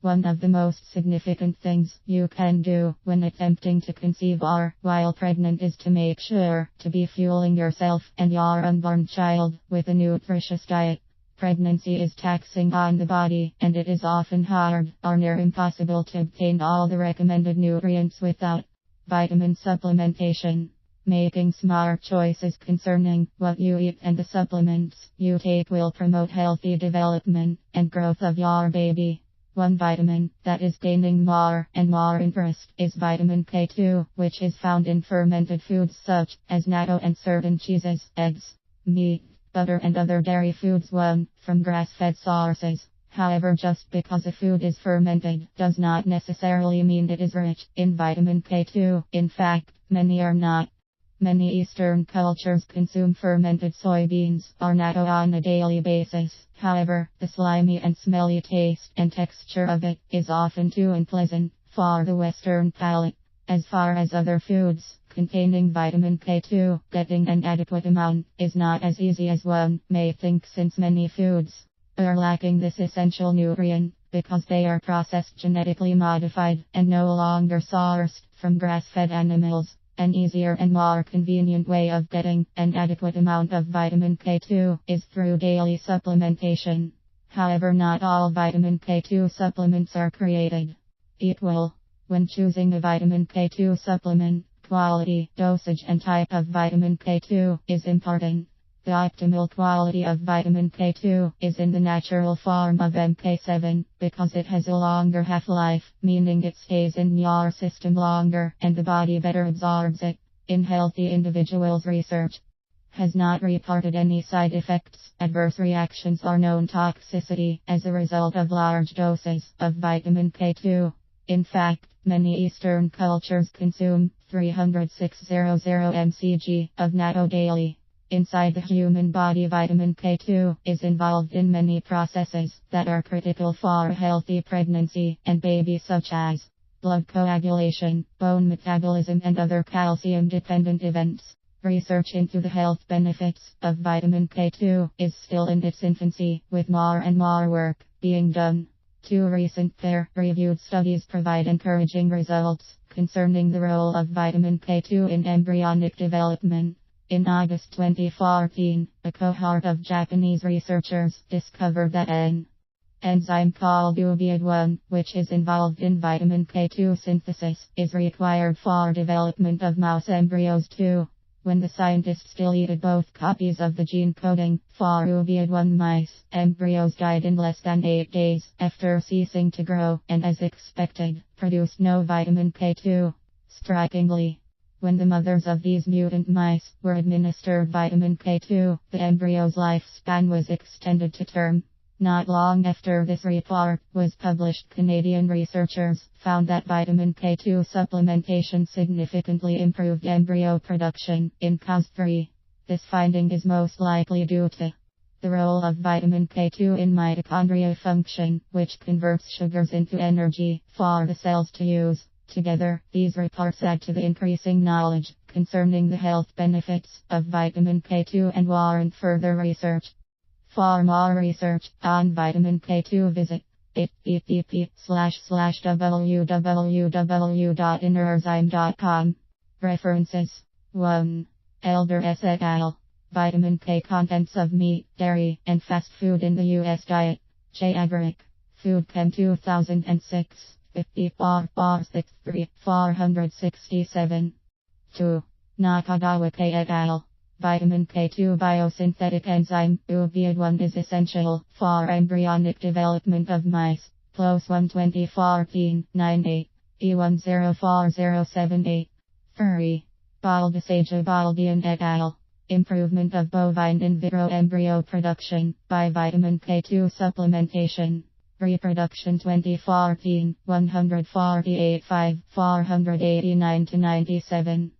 One of the most significant things you can do when attempting to conceive or while pregnant is to make sure to be fueling yourself and your unborn child with a nutritious diet. Pregnancy is taxing on the body, and it is often hard or near impossible to obtain all the recommended nutrients without vitamin supplementation. Making smart choices concerning what you eat and the supplements you take will promote healthy development and growth of your baby. One vitamin that is gaining more and more interest is vitamin K2, which is found in fermented foods such as natto and certain cheeses, eggs, meat, butter and other dairy foods from grass-fed sources. However, just because a food is fermented does not necessarily mean it is rich in vitamin K2. In fact, many are not. Many Eastern cultures consume fermented soybeans or natto on a daily basis. However, the slimy and smelly taste and texture of it is often too unpleasant for the Western palate. As far as other foods containing vitamin K2, getting an adequate amount is not as easy as one may think, since many foods are lacking this essential nutrient because they are processed, genetically modified, and no longer sourced from grass-fed animals. An easier and more convenient way of getting an adequate amount of vitamin K2 is through daily supplementation. However, not all vitamin K2 supplements are created equal. When choosing a vitamin K2 supplement, quality, dosage and type of vitamin K2 is important. The optimal quality of vitamin K2 is in the natural form of MK7 because it has a longer half-life, meaning it stays in your system longer and the body better absorbs it. In healthy individuals, research has not reported any side effects, adverse reactions or known toxicity as a result of large doses of vitamin K2. In fact, many Eastern cultures consume 30600 mcg of natto daily. Inside the human body, vitamin K2 is involved in many processes that are critical for a healthy pregnancy and baby, such as blood coagulation, bone metabolism and other calcium-dependent events. Research into the health benefits of vitamin K2 is still in its infancy, with more and more work being done. Two recent peer-reviewed studies provide encouraging results concerning the role of vitamin K2 in embryonic development. In August 2014, a cohort of Japanese researchers discovered that an enzyme called UBID1, which is involved in vitamin K2 synthesis, is required for development of mouse embryos too. When the scientists deleted both copies of the gene coding for UBID1 mice, embryos died in less than 8 days after ceasing to grow, and as expected, produced no vitamin K2. Strikingly, when the mothers of these mutant mice were administered vitamin K2, the embryo's lifespan was extended to term. Not long after this report was published, Canadian researchers found that vitamin K2 supplementation significantly improved embryo production in cows 3. This finding is most likely due to the role of vitamin K2 in mitochondria function, which converts sugars into energy for the cells to use. Together, these reports add to the increasing knowledge concerning the health benefits of vitamin K2 and warrant further research. For more research on vitamin K2, visit http://www.innerenzyme.com. References: 1. Elder S. et al. Vitamin K contents of meat, dairy, and fast food in the U.S. diet. J. Agric. Food Chem 2006. 54-63 467. 2. Nakagawa K. et al. Vitamin K2 biosynthetic enzyme UBID1 is essential for embryonic development of mice. PLOS 1 2014 98 E104078. 3. Baldasaja Baldian et al. Improvement of bovine in vitro embryo production by vitamin K2 supplementation. Reproduction 2014 148 5 489-97.